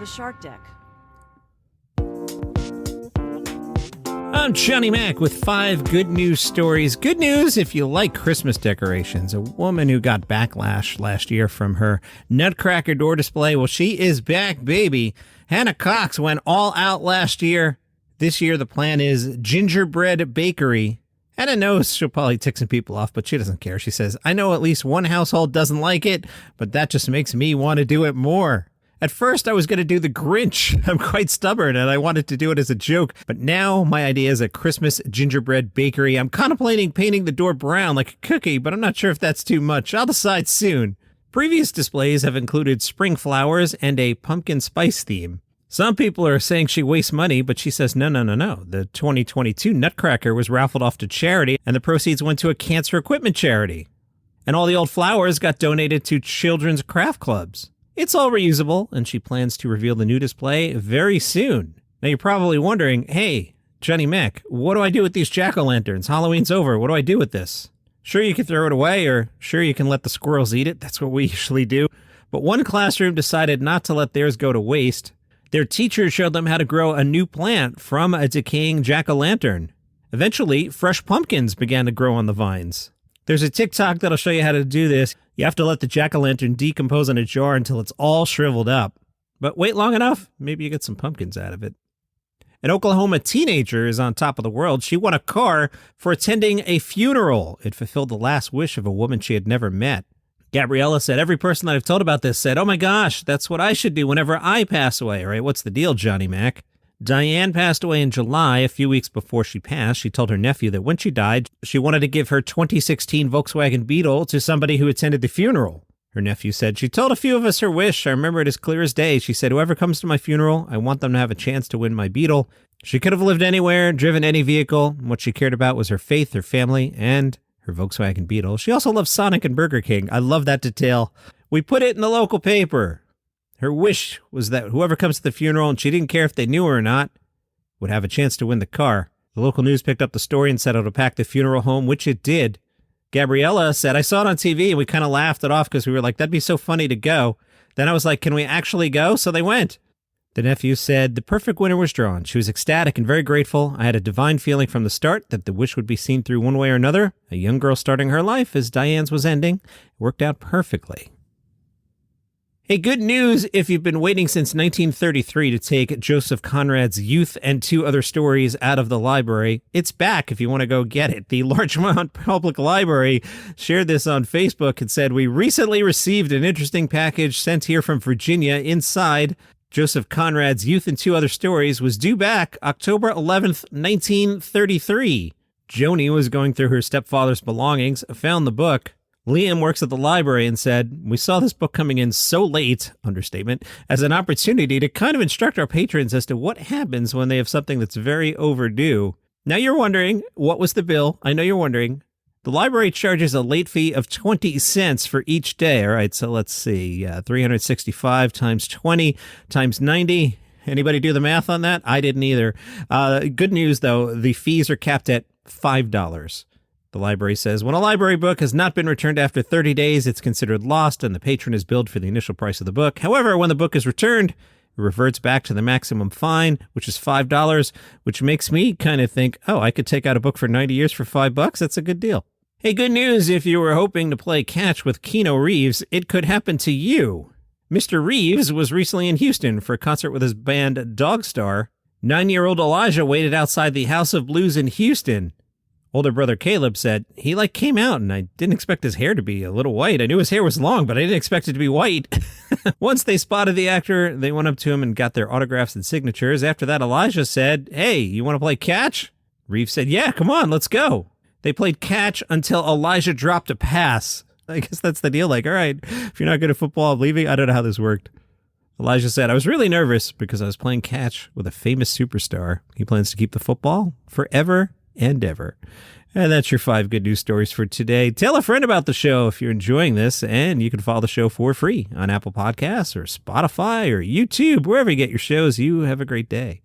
The Shark Deck. I'm Johnny Mac with 5 good news stories. Good news if you like Christmas decorations. A woman who got backlash last year from her Nutcracker door display, well, she is back, baby. Hannah Cox went all out last year. This year, the plan is gingerbread bakery. Hannah knows she'll probably tick some people off, but she doesn't care. She says, I know at least one household doesn't like it, but that just makes me want to do it more. At first, I was going to do the Grinch. I'm quite stubborn, and I wanted to do it as a joke. But now, my idea is a Christmas gingerbread bakery. I'm contemplating painting the door brown like a cookie, but I'm not sure if that's too much. I'll decide soon. Previous displays have included spring flowers and a pumpkin spice theme. Some people are saying she wastes money, but she says, no. The 2022 Nutcracker was raffled off to charity, and the proceeds went to a cancer equipment charity. And all the old flowers got donated to children's craft clubs. It's all reusable, and she plans to reveal the new display very soon. Now, you're probably wondering, hey, Johnny Mac, what do I do with these jack-o'-lanterns? Halloween's over. What do I do with this? Sure, you can throw it away, or sure, you can let the squirrels eat it. That's what we usually do. But one classroom decided not to let theirs go to waste. Their teacher showed them how to grow a new plant from a decaying jack-o'-lantern. Eventually, fresh pumpkins began to grow on the vines. There's a TikTok that'll show you how to do this. You have to let the jack-o'-lantern decompose in a jar until it's all shriveled up. But wait long enough, maybe you get some pumpkins out of it. An Oklahoma teenager is on top of the world. She won a car for attending a funeral. It fulfilled the last wish of a woman she had never met. Gabriella said, every person that I've told about this said, oh my gosh, that's what I should do whenever I pass away. All right, what's the deal, Johnny Mac? Diane passed away in July. A few weeks before she passed, she told her nephew that when she died, she wanted to give her 2016 Volkswagen Beetle to somebody who attended the funeral. Her nephew said, she told a few of us her wish. I remember it as clear as day. She said, whoever comes to my funeral, I want them to have a chance to win my Beetle. She could have lived anywhere, driven any vehicle. What she cared about was her faith, her family, and her Volkswagen Beetle. She also loved Sonic and Burger King. I love that detail. We put it in the local paper. Her wish was that whoever comes to the funeral, and she didn't care if they knew her or not, would have a chance to win the car. The local news picked up the story and said it'll pack the funeral home, which it did. Gabriella said, I saw it on TV and we kind of laughed it off because we were like, that'd be so funny to go. Then I was like, can we actually go? So they went. The nephew said, the perfect winner was drawn. She was ecstatic and very grateful. I had a divine feeling from the start that the wish would be seen through one way or another. A young girl starting her life as Diane's was ending. It worked out perfectly. Hey, good news if you've been waiting since 1933 to take Joseph Conrad's Youth and 2 Other Stories out of the library. It's back if you want to go get it. The Larchmont Public Library shared this on Facebook and said, we recently received an interesting package sent here from Virginia. Inside, Joseph Conrad's Youth and 2 Other Stories was due back October 11th, 1933. Joni was going through her stepfather's belongings, found the book. Liam works at the library and said, we saw this book coming in so late, understatement, as an opportunity to kind of instruct our patrons as to what happens when they have something that's very overdue. Now you're wondering, what was the bill? I know you're wondering. The library charges a late fee of 20 cents for each day. All right, so let's see, 365 times 20 times 90. Anybody do the math on that? I didn't either. Good news, though, the fees are capped at $5. The library says, when a library book has not been returned after 30 days, it's considered lost and the patron is billed for the initial price of the book. However, when the book is returned, it reverts back to the maximum fine, which is $5, which makes me kind of think, oh, I could take out a book for 90 years for $5. That's a good deal. Hey, good news if you were hoping to play catch with Keanu Reeves, it could happen to you. Mr. Reeves was recently in Houston for a concert with his band Dogstar. 9-year-old Elijah waited outside the House of Blues in Houston. Older brother Caleb said, he came out and I didn't expect his hair to be a little white. I knew his hair was long, but I didn't expect it to be white. Once they spotted the actor, they went up to him and got their autographs and signatures. After that, Elijah said, hey, you want to play catch? Reeves said, yeah, come on, let's go. They played catch until Elijah dropped a pass. I guess that's the deal. Like, all right, if you're not good at football, I'm leaving. I don't know how this worked. Elijah said, I was really nervous because I was playing catch with a famous superstar. He plans to keep the football forever and ever. And that's your 5 good news stories for today. Tell a friend about the show if you're enjoying this, and you can follow the show for free on Apple Podcasts or Spotify or YouTube, wherever you get your shows. You have a great day.